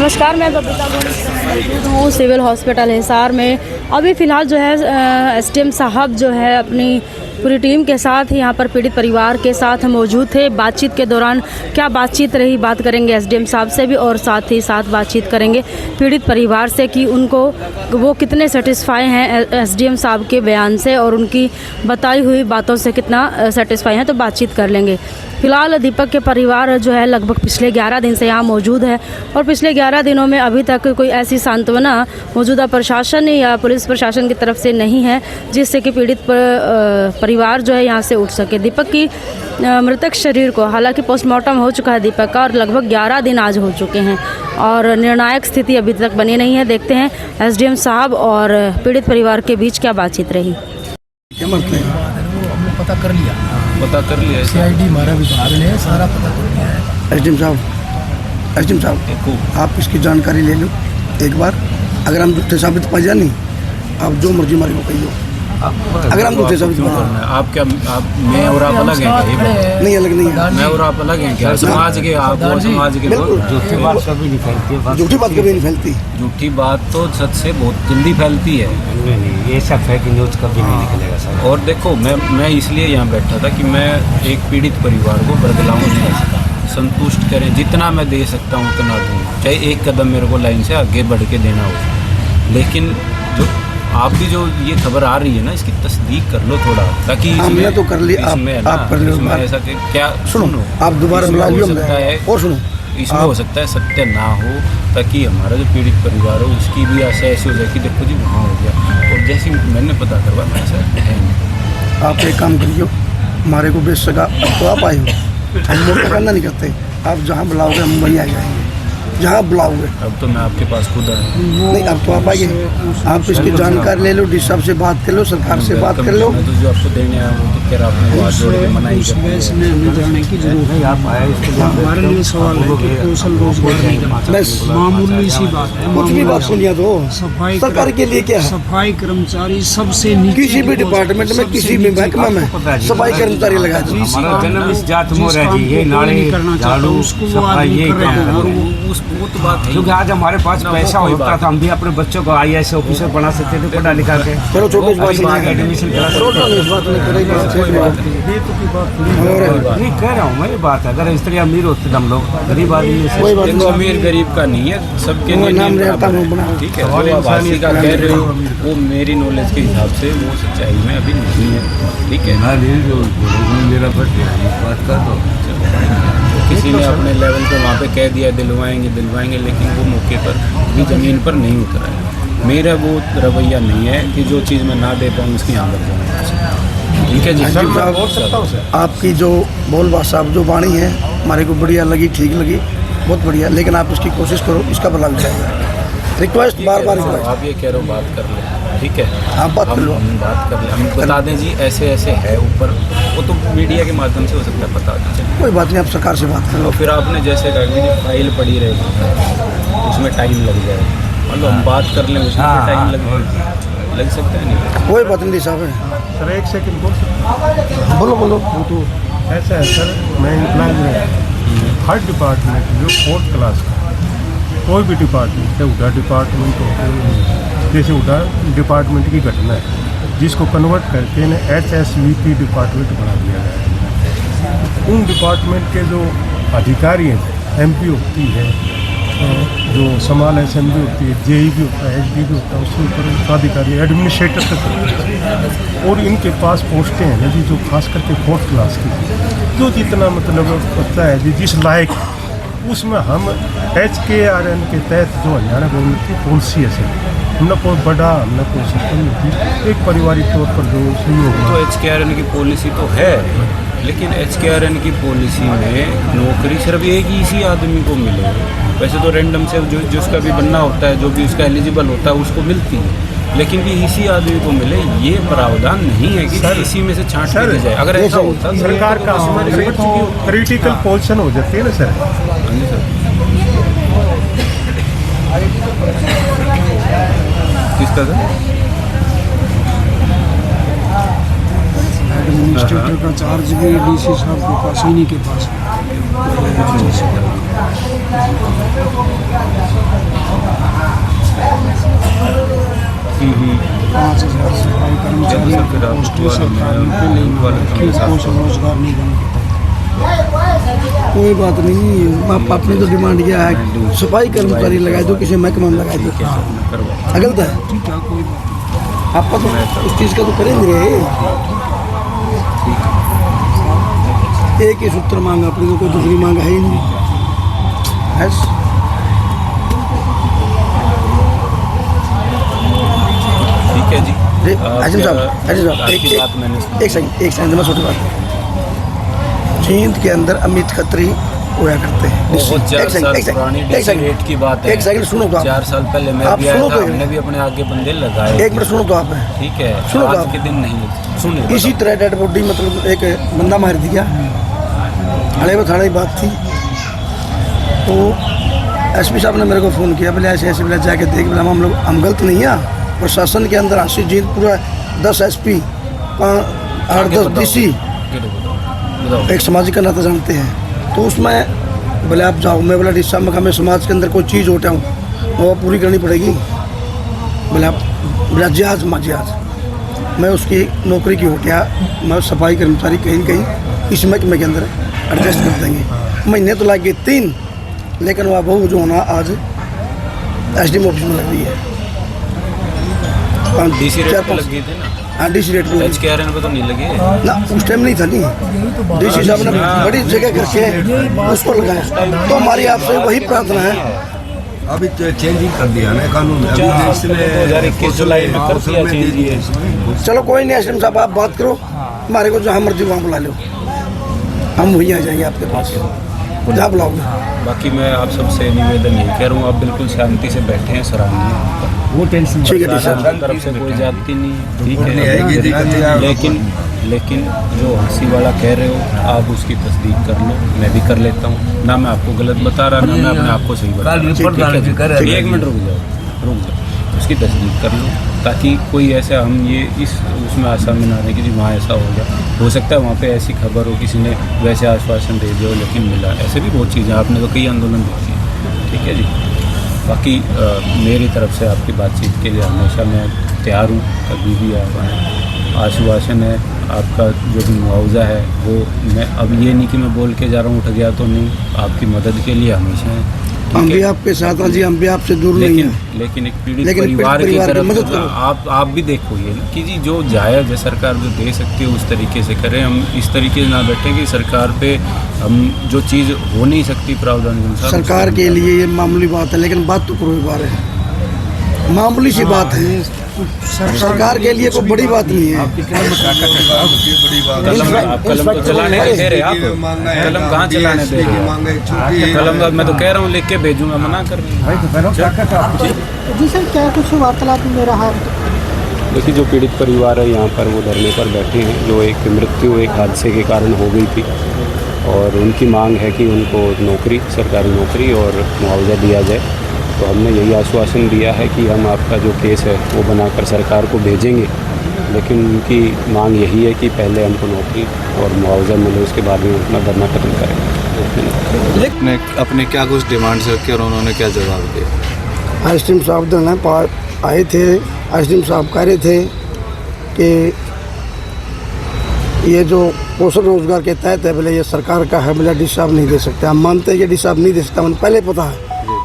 नमस्कार, मैं बबीता मौजूद हूँ सिविल हॉस्पिटल हिसार में। अभी फ़िलहाल जो है एसडीएम साहब जो है अपनी पूरी टीम के साथ यहाँ पर पीड़ित परिवार के साथ मौजूद थे। बातचीत के दौरान क्या बातचीत रही, बात करेंगे एसडीएम साहब से भी और साथ ही साथ बातचीत करेंगे पीड़ित परिवार से कि उनको वो कितने सेटिस्फाई हैं एसडीएम साहब के बयान से और उनकी बताई हुई बातों से कितना सेटिस्फाई हैं, तो बातचीत कर लेंगे। फ़िलहाल दीपक के परिवार जो है लगभग पिछले 11 दिन से यहाँ मौजूद है और पिछले 11 दिनों में अभी तक कोई ऐसी सांत्वना मौजूदा प्रशासन या पुलिस प्रशासन की तरफ से नहीं है जिससे कि पीड़ित परिवार जो है यहाँ से उठ सके। दीपक की मृतक शरीर को हालांकि पोस्टमार्टम हो चुका है दीपक का और लगभग 11 दिन आज हो चुके हैं और निर्णायक स्थिति अभी तक बनी नहीं है। देखते हैं एसडीएम साहब और पीड़ित परिवार के बीच क्या बातचीत रही। पता कर लिया सीआईडी हमारा विभाग ने सारा पता कर लिया है। एसडीएम साहब आप इसकी जानकारी ले लो एक बार। अगर हम झूठे साबित पा जाए नहीं, आप जो मर्जी हमारे को कहिए। अगर हम झूठे साबित आप क्या मैं और आप अलग हैं? नहीं, अलग नहीं है। मैं और आप अलग हैं क्या? समाज के आप और समाज के झूठी बात कभी नहीं फैलती। झूठी बात कभी नहीं फैलती। झूठी बात तो सच से बहुत जल्दी फैलती है। ये सब फेक न्यूज़ कभी नहीं निकलेगा सर। और देखो मैं इसलिए यहाँ बैठा था कि मैं एक पीड़ित परिवार को बरगलाऊँ नहीं, संतुष्ट करें, जितना मैं दे सकता हूँ उतना दूँ, चाहे एक कदम मेरे को लाइन से आगे बढ़ के देना हो। लेकिन जो आप भी जो ये खबर आ रही है ना, इसकी तस्दीक कर लो थोड़ा, ताकि हमने तो कर ली, आप कर लो। ऐसा क्या सुनो, आप दोबारा बुला लियो और सुनो, इसमें हो सकता है सत्य ना हो, ताकि हमारा जो पीड़ित परिवार हो उसकी भी आशा ऐसी हो जाए कि देखो जी वहाँ हो गया और जैसे मैंने पता करवा ऐसा है नहीं। आप एक काम करिए, हमारे को बेच सका तो आप आए हो, हम मोटा करना नहीं करते। आप जहाँ बुलाओगे हम वहीं आ जाएंगे, जहाँ बुलाओगे। अब तो मैं आपके पास खुद आया नहीं, अब तो आप आइए, आप इसकी जानकारी ले लो, डी साहब से बात कर लो, सरकार से बात कर लो। मैं तो जो आपको देने आया हूँ तो फिर आपने बात जोड़ के मना ही कर जाने की जरूरत है। आप आए हमारे लिए सवाल है कि कौशल रोजगार बस मामूली सी बात है। कुछ भी बात सुनिए तो सफाई सरकार के लिए क्या है? सफाई कर्मचारी सबसे नीचे किसी भी डिपार्टमेंट में, किसी भी महकमा में सफाई कर्मचारी लगा दो। हमारा जन्म इस जात में रह जी, ये नाले झाड़ू सफाई ये वो तो बात है। क्योंकि आज हमारे पास पैसा होता था, हम भी अपने बच्चों को IAS ऑफिसर बना सकते थे पढ़ा लिखा के। चलो छोटे एडमिशन करा नहीं कह रहा हूँ मैं, ये बात है। अगर इस तरह अमीर होते हम लोग, गरीब आदमी अमीर गरीब का नहीं है, सबके लिए नाम रहता हूँ। ठीक है, जो आप आशी का कह रहे हो वो मेरी नॉलेज के हिसाब से वो सच्चाई में अभी नहीं है। ठीक है, मेरा बात कर दो। किसी ने अपने लेवल पे वहाँ पे कह दिया दिलवाएंगे, लेकिन वो मौके पर भी ज़मीन पर नहीं उतरा है। मेरा वो रवैया नहीं है कि जो चीज़ मैं ना दे पाऊँ उसकी यहाँ लग जाऊँ। ठीक है जी सर, आपकी जो बोल भाषा जो वाणी है हमारे को बढ़िया लगी, ठीक लगी, बहुत बढ़िया। लेकिन आप इसकी कोशिश करो, इसका भला हो जाएगा। रिक्वेस्ट बार आप ये कह रहे हो, बात कर ले, ठीक है, आप बात कर लो, हम बात कर ले, हम बता दें जी ऐसे है ऊपर, वो तो मीडिया के माध्यम से हो सकता है पता चले। कोई बात नहीं, आप सरकार से बात कर लो। फिर आपने जैसे कहा कि फाइल पड़ी रहेगी उसमें टाइम लग जाए, मतलब हम बात कर लें उसमें टाइम लग सकता है नहीं। कोई बात नहीं साहब है सर, एक सेकंड बोल सकते? बोलो। वो तो ऐसा है सर, मैं इम्प्लाइज में हर डिपार्टमेंट जो 4th क्लास का कोई भी डिपार्टमेंट है, उड़ा डिपार्टमेंट हो, जैसे उड़ा डिपार्टमेंट की घटना है जिसको कन्वर्ट करके ने HSVP डिपार्टमेंट बना दिया गया है। उन डिपार्टमेंट के जो अधिकारी हैं, MP होती है, जो समाल असेंबली होती है, JE भी होता है, HD भी होता है, उसके ऊपर पदाधिकारी एडमिनिस्ट्रेटर तक होते हैं। और इनके पास पोस्टें हैं जी जो खास करके 4th क्लास की, जो जितना मतलब पता है जी जिस लायक, उसमें हम HKRN के तहत जो हरियाणा गवर्नमेंट की पॉलिसी है सर, हमने कोई बड़ा हमने कोई सफल नहीं की, एक पारिवारिक तौर पर जो सहयोग तो HKRN की पॉलिसी तो है, लेकिन HKRN की पॉलिसी में नौकरी सिर्फ एक ही इसी आदमी को मिले। वैसे तो रैंडम से जो जिसका भी बनना होता है, जो भी उसका एलिजिबल होता है उसको मिलती है, लेकिन कि इसी आदमी को मिले ये प्रावधान नहीं है कि सर इसी में से छांट दी जाए। अगर ऐसा होता सरकार का क्रिटिकल पोजीशन हो जाती है ना सर। किसका सर? एडमिनिस्ट्रेटर का चार्ज भी DC साहब के पास, इन्हीं के पास। पोस्टें सरकार पे लेना कि कौशल रोजगार निगम के तहत। कोई बात नहीं, आप आपने तो डिमांड किया है सफाई कर्मचारी लगाए दो, किसी महकमा में लगाए दो, गलत है। ठीक है, कोई बात आपका तो उस चीज़ का तो करेंगे रहे। एक ही सूत्र मांगा अपनी, तो कोई दूसरी मांग है ही नहीं। बस ठीक है जी। आजम साहब, एक सेकंड मैं छोटी बात। जींद के अंदर अमित खत्री होया करते हैं। बहुत 4 साल पुरानी डेट की बात है। एक सेकंड सुनो तो आप। 4 साल पहले मैं आप भी आया सुनो था, तो हमने भी अपने आगे बंदे लगाए। एक मिनट सुनो तो आप। ठीक है, सुनो तो आज आप। के दिन नहीं सुनिए। इसी तरह डेड बॉडी मतलब एक बंदा मार दिया, थाने में थाने की बात थी। तो एसपी साहब ने मेरे को फ़ोन किया, बोले ऐसे ऐसे, बोले जाके देख, बोला हम गलत नहीं है। प्रशासन के अंदर आशी जीत पूरा 10 SP 8-10 DC एक सामाजिक का नाता जानते हैं। तो उसमें बोले आप जाओ। मैं बोला डिस्सा में हमें समाज के अंदर कोई चीज़ उठाऊँ वो पूरी करनी पड़ेगी। बोले आप, बोला जहाज मैं उसकी नौकरी की हो गया, मैं सफाई कर्मचारी कहीं न कहीं इस महकमे के अंदर एडजस्ट कर देंगे। महीने तो लग गए 3, लेकिन वह बहू जो होना आज SDM ऑफिस में लग रही है। DC रेट पे लग गई थी ना। हाँ, DC रेट पे HKRN पे तो नहीं लगी ना, उस टाइम नहीं था। नहीं, DC साहब ने बड़ी जगह करके उसको लगाया। तो हमारी आपसे वही प्रार्थना है। अभी तो चेंजिंग कर दिया ना कानून में। 2021 जुलाई में कर दिया चेंज। चलो कोई नहीं, SDM साहब आप बात करो, हमारे को जहाँ मर्जी वहाँ बुला लो, हम वहीं आ जाएंगे आपके पास, जहाँ बुलाओगे। बाकी मैं आप सबसे निवेदन यही कह रहा हूँ, आप बिल्कुल शांति से बैठे हैं, सराहनीय। वो टेंशन ठीक है, प्रशासन तरफ से कोई जाती नहीं, ठीक है। लेकिन जो हंसी वाला कह रहे हो आप उसकी तस्दीक कर लो, मैं भी कर लेता हूँ। ना मैं आपको गलत बता रहा, ना मैं अपने आप को सही बता रहा। एक मिनट रुक जाओ, उसकी तस्दीक कर लो, ताकि कोई ऐसा हम ये इस उसमें आसामी ना रहे कि जी वहाँ ऐसा हो गया। हो सकता है वहाँ पे ऐसी खबर हो, किसी ने वैसे आश्वासन दे दिया हो लेकिन मिला। ऐसे भी बहुत चीज़ें, आपने तो कई आंदोलन देखी है, ठीक है जी। बाकी मेरी तरफ से आपकी बातचीत के लिए हमेशा मैं तैयार हूँ, कभी भी आप आश्वासन है आपका जो भी मुआवजा है वो, मैं अब ये नहीं कि मैं बोल के जा रहा हूँ उठ गया तो नहीं, आपकी मदद के लिए हमेशा है। हम भी आपके साथ हैं जी, हम भी आपसे दूर नहीं हैं। लेकिन एक पीड़ित परिवार की तरफ आप भी देखो ये ना कि जी जो जायज़ है सरकार जो दे सकती है उस तरीके से करें। हम इस तरीके से ना बैठें कि सरकार पे हम जो चीज़ हो नहीं सकती प्रावधान सरकार के लिए ये मामूली बात है, लेकिन बात तो करो बार है, मामूली सी बात है। सरकार के लिए कोई बड़ी बात नहीं है। कलम तो चलाने नहीं दे रहे आप, कलम कहाँ चलाने दे रहे? कलम मैं तो कह रहा हूँ लिख के भेजूंगा, मना कर जी सर, क्या कुछ वार्तालाप में रहा? देखिए जो पीड़ित परिवार है यहाँ पर वो धरने पर बैठे हैं, जो एक मृत्यु एक हादसे के कारण हो गई थी और उनकी मांग है कि उनको नौकरी, सरकारी नौकरी और मुआवजा दिया जाए। तो हमने यही आश्वासन दिया है कि हम आपका जो केस है वो बनाकर सरकार को भेजेंगे, लेकिन उनकी मांग यही है कि पहले हमको नौकरी और मुआवजा मिले, उसके बाद में अपना धरना खत्म करेंगे। अपने क्या कुछ डिमांड्स रखी और उन्होंने क्या जवाब दिया? SDM साहब धरना पर आए थे। SDM साहब कह रहे थे कि ये जो कौशल रोजगार के तहत है, बोले ये सरकार का है, बोले डिस साहब नहीं दे सकते। हम मानते हैं कि डिस साहब नहीं दे सकता, हमें पहले पता है,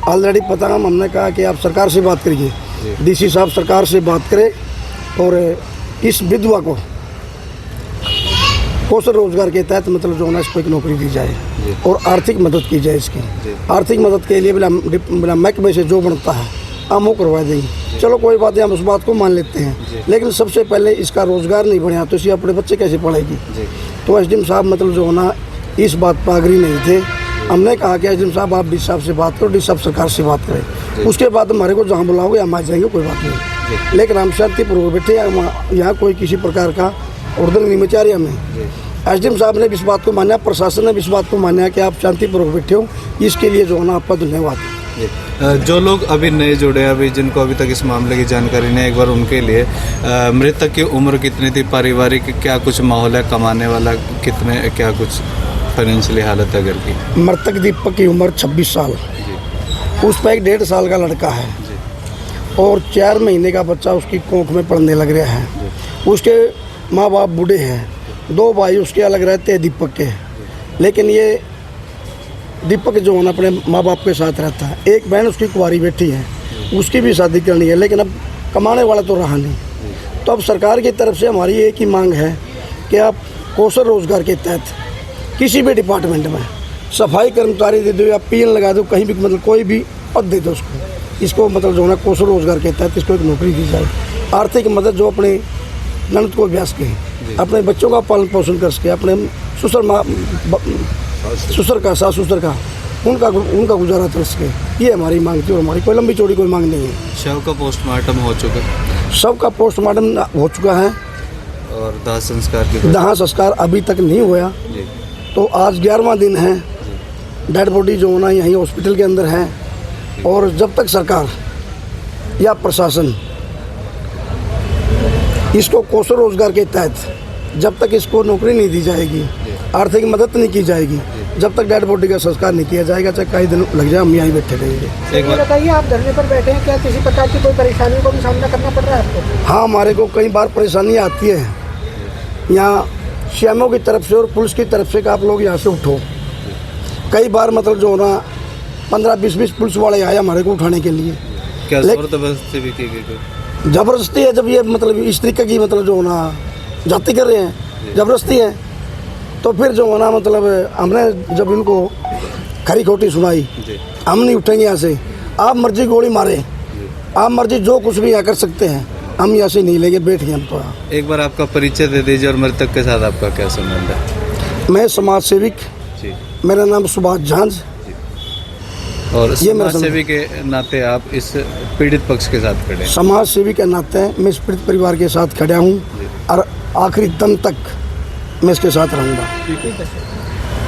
ऑलरेडी पता है। हमने कहा कि आप सरकार से बात करिए, DC साहब सरकार से बात करें और इस विधवा को कौशल रोजगार के तहत मतलब जो है इसको एक नौकरी दी जाए और आर्थिक मदद की जाए। इसकी आर्थिक मदद के लिए बिना महकमे से जो बनता है हम वो करवा देंगे। चलो कोई बात नहीं, हम उस बात को मान लेते हैं, लेकिन सबसे पहले इसका रोजगार नहीं बढ़िया तो इसे अपने बच्चे कैसे पढ़ेगी? तो SDM साहब मतलब जो होना इस बात पर आग्रही नहीं थे। हमने कहा कि SDM साहब आप DC साहब से बात करो, DC साहब सरकार से बात करें, उसके बाद हमारे को जहाँ बुलाओगे हम आ जाएंगे, कोई बात नहीं। लेकिन हम शांतिपूर्वक बैठे, यहाँ कोई किसी प्रकार का उर्दन नहीं मचा रही हमें। SDM साहब ने भी इस बात को माना, प्रशासन ने भी इस बात को माना कि आप शांतिपूर्वक बैठे हो, इसके लिए जो है ना आपका धन्यवाद। जो लोग अभी नए जुड़े हैं, अभी जिनको अभी तक इस मामले की जानकारी नहीं, एक बार उनके लिए मृतक की उम्र कितनी थी, पारिवारिक क्या कुछ माहौल है, कमाने वाला कितने, क्या कुछ फाइनेंशियली हालत है घर की? मृतक दीपक की उम्र 26 साल, उस पर एक 1.5 साल का लड़का है और 4 महीने का बच्चा उसकी कोख में पड़ने लग रहा है। उसके माँ बाप बूढ़े हैं, 2 भाई उसके अलग रहते हैं दीपक के, लेकिन ये दीपक जो है ना अपने माँ बाप के साथ रहता है। एक बहन उसकी कुंवारी बैठी है, उसकी भी शादी करनी है, लेकिन अब कमाने वाला तो रहा नहीं। तो अब सरकार की तरफ से हमारी एक ही मांग है कि आप कौशल रोजगार के तहत किसी भी डिपार्टमेंट में सफाई कर्मचारी दे दो या पीएन लगा दो, कहीं भी मतलब कोई भी पद दे दो इसको मतलब जो है ना कौशल रोजगार के तहत इसको एक नौकरी दी जाए। आर्थिक मदद जो अपने ननद को अभ्यास के, अपने बच्चों का पालन पोषण कर सके, अपने ससुर का सास ससुर का उनका गुजारा कर सके, ये हमारी मांग थी। और हमारी कोई लंबी चौड़ी कोई मांग नहीं है। शव का पोस्टमार्टम हो चुका है? शव का पोस्टमार्टम हो चुका है और दाह संस्कार अभी तक नहीं हुआ। तो आज 11वां दिन है, डेड बॉडी जो होना यहीं हॉस्पिटल के अंदर है। और जब तक सरकार या प्रशासन इसको कौशल रोजगार के तहत जब तक इसको नौकरी नहीं दी जाएगी, आर्थिक मदद नहीं की जाएगी, जब तक डेड बॉडी का संस्कार नहीं किया जाएगा, चाहे कई दिन लग जाए, हम यहीं बैठे रहेंगे। एक बताइए, आप धरने पर बैठे हैं, क्या किसी प्रकार की कोई परेशानियों को भी सामना करना पड़ रहा है आपको? हाँ, हमारे को कई बार परेशानी आती है यहाँ सीएमओ की तरफ से और पुलिस की तरफ से कि आप लोग यहाँ से उठो। कई बार मतलब जो ना 15-20 पुलिस वाले आए हमारे को उठाने के लिए। क्या जबरदस्ती भी की गई? जबरदस्ती है, जब ये मतलब इस तरीके की मतलब जो ना जाति कर रहे हैं, जबरदस्ती है। तो फिर जो है ना मतलब हमने जब इनको खरी खोटी सुनाई, हम नहीं उठेंगे यहाँ से, आप मर्जी गोली मारे, आप मर्जी जो कुछ भी यहाँ कर सकते हैं, हम यहाँ से नहीं लेंगे, बैठ गए हम तो। एक बार आपका परिचय दे दीजिए और मृतक के साथ आपका क्या संबंध है? मैं समाज सेविक, मेरा नाम सुभाष झांझ। और समाज सेवी के नाते आप इस पीड़ित पक्ष के साथ खड़े हैं? समाज सेवी के नाते मैं इस पीड़ित परिवार के साथ खड़ा हूँ और आखिरी दम तक मैं इसके साथ रहूँगा।